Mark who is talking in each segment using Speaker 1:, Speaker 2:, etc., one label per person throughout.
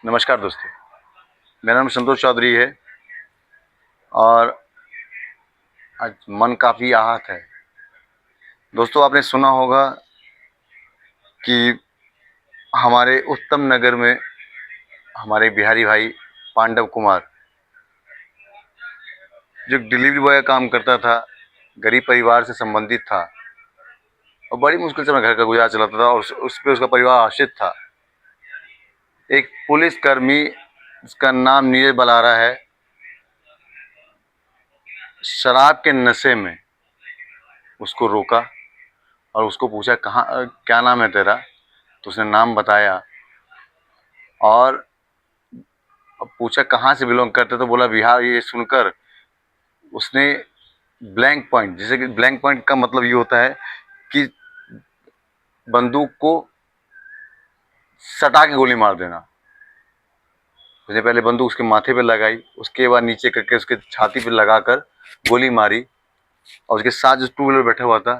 Speaker 1: नमस्कार दोस्तों, मेरा नाम संतोष चौधरी है और आज मन काफ़ी आहत है। दोस्तों, आपने सुना होगा कि हमारे उत्तम नगर में हमारे बिहारी भाई पांडव कुमार, जो डिलीवरी बॉय का काम करता था, गरीब परिवार से संबंधित था और बड़ी मुश्किल से अपना घर का गुजारा चलाता था और उस पे उसका परिवार आश्रित था। एक पुलिसकर्मी, जिसका नाम नीरज बलहारा है, शराब के नशे में उसको रोका और उसको पूछा कहाँ क्या नाम है तेरा। तो उसने नाम बताया और पूछा कहाँ से बिलोंग करते, तो बोला बिहार। ये सुनकर उसने ब्लैंक पॉइंट, जैसे कि ब्लैंक पॉइंट का मतलब ये होता है कि बंदूक को सटा के गोली मार देना। उसने पहले बंदूक उसके माथे पे लगाई, उसके बाद नीचे करके उसके छाती पे लगाकर गोली मारी और उसके साथ जो टू व्हीलर बैठा हुआ था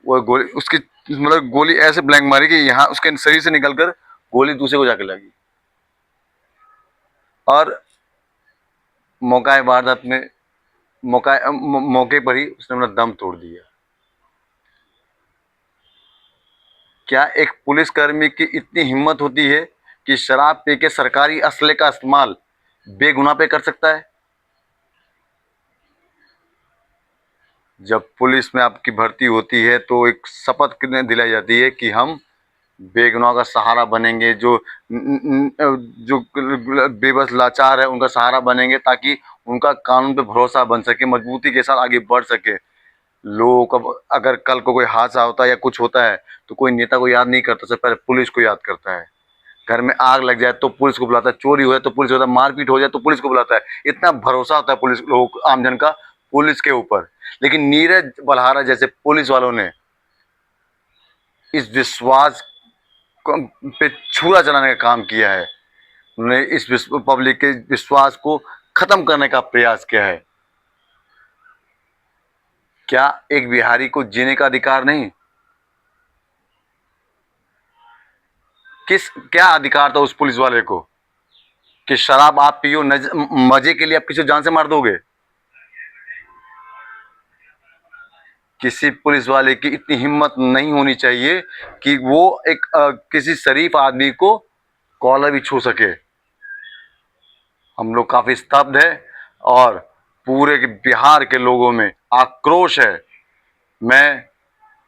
Speaker 1: वो गोली उसकी मतलब गोली ऐसे ब्लैंक मारी कि यहाँ उसके शरीर से निकलकर गोली दूसरे को जाके लगी और मौका वारदात में मौके पर ही उसने अपना दम तोड़ दिया। क्या एक पुलिसकर्मी की इतनी हिम्मत होती है कि शराब पी के सरकारी असले का इस्तेमाल बेगुनाह पे कर सकता है? जब पुलिस में आपकी भर्ती होती है तो एक शपथ दिलाई जाती है कि हम बेगुनाह का सहारा बनेंगे, जो बेबस लाचार है उनका सहारा बनेंगे, ताकि उनका कानून पे भरोसा बन सके, मजबूती के साथ आगे बढ़ सके। लोगों का अगर कल को कोई हादसा होता है या कुछ होता है तो कोई नेता को याद नहीं करता, सबसे पहले पुलिस को याद करता है। घर में आग लग जाए तो पुलिस को बुलाता है, चोरी हो जाए तो पुलिस को बुलाता है, मारपीट हो जाए तो पुलिस को बुलाता है। इतना भरोसा होता है पुलिस लोग आमजन का पुलिस के ऊपर। लेकिन नीरज बलहारा जैसे पुलिस वालों ने इस विश्वास पे छुरा चलाने का काम किया है। उन्होंने इस पब्लिक के विश्वास को खत्म करने का प्रयास किया है। क्या एक बिहारी को जीने का अधिकार नहीं? क्या अधिकार था उस पुलिस वाले को कि शराब आप पियो, मजे के लिए आप किसी जान से मार दोगे? किसी पुलिस वाले की इतनी हिम्मत नहीं होनी चाहिए कि वो एक किसी शरीफ आदमी को कॉलर भी छू सके। हम लोग काफी स्तब्ध है और पूरे बिहार के लोगों में आक्रोश है। मैं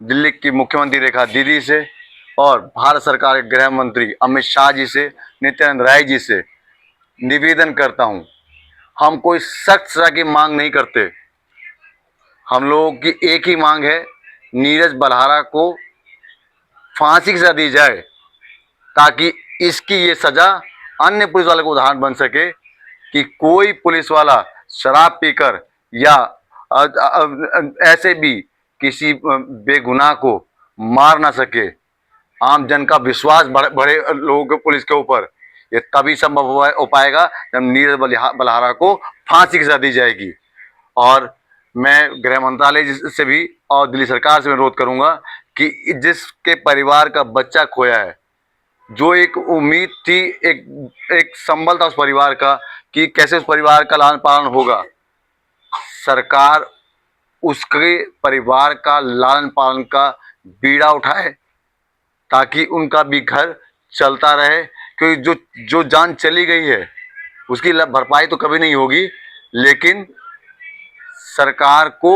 Speaker 1: दिल्ली की मुख्यमंत्री रेखा दीदी से और भारत सरकार के गृह मंत्री अमित शाह जी से, नित्यानंद राय जी से निवेदन करता हूं। हम कोई सख्त सजा की मांग नहीं करते। हम लोगों की एक ही मांग है, नीरज बलहारा को फांसी की सजा दी जाए, ताकि इसकी ये सजा अन्य पुलिस वाले को उदाहरण बन सके कि कोई पुलिस वाला शराब पीकर या ऐसे भी किसी बेगुनाह को मार ना सके। आम जन का विश्वास बढ़े लोगों के पुलिस के ऊपर। ये तभी संभव हो पाएगा जब नीरज बलहारा को फांसी की सजा दी जाएगी। और मैं गृह मंत्रालय से भी और दिल्ली सरकार से अनुरोध करूंगा कि जिसके परिवार का बच्चा खोया है, जो एक उम्मीद थी, एक संबल था उस परिवार का कि कैसे उस परिवार का लालन पालन होगा, सरकार उसके परिवार का लालन पालन का बीड़ा उठाए ताकि उनका भी घर चलता रहे। क्योंकि जो जो जान चली गई है उसकी भरपाई तो कभी नहीं होगी, लेकिन सरकार को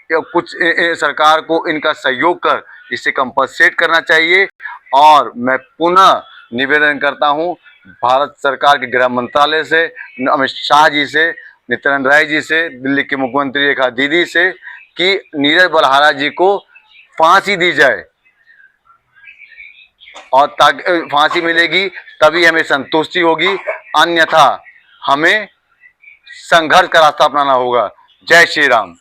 Speaker 1: या कुछ सरकार को इनका सहयोग कर इसे कंपनसेट करना चाहिए। और मैं पुनः निवेदन करता हूं भारत सरकार के गृह मंत्रालय से, अमित शाह जी से, नित्यानंद राय जी से, दिल्ली के मुख्यमंत्री रेखा दीदी से कि नीरज बलहारा जी को फांसी दी जाए और ताकि फांसी मिलेगी तभी हमें संतुष्टि होगी, अन्यथा हमें संघर्ष का रास्ता अपनाना होगा। जय श्री राम।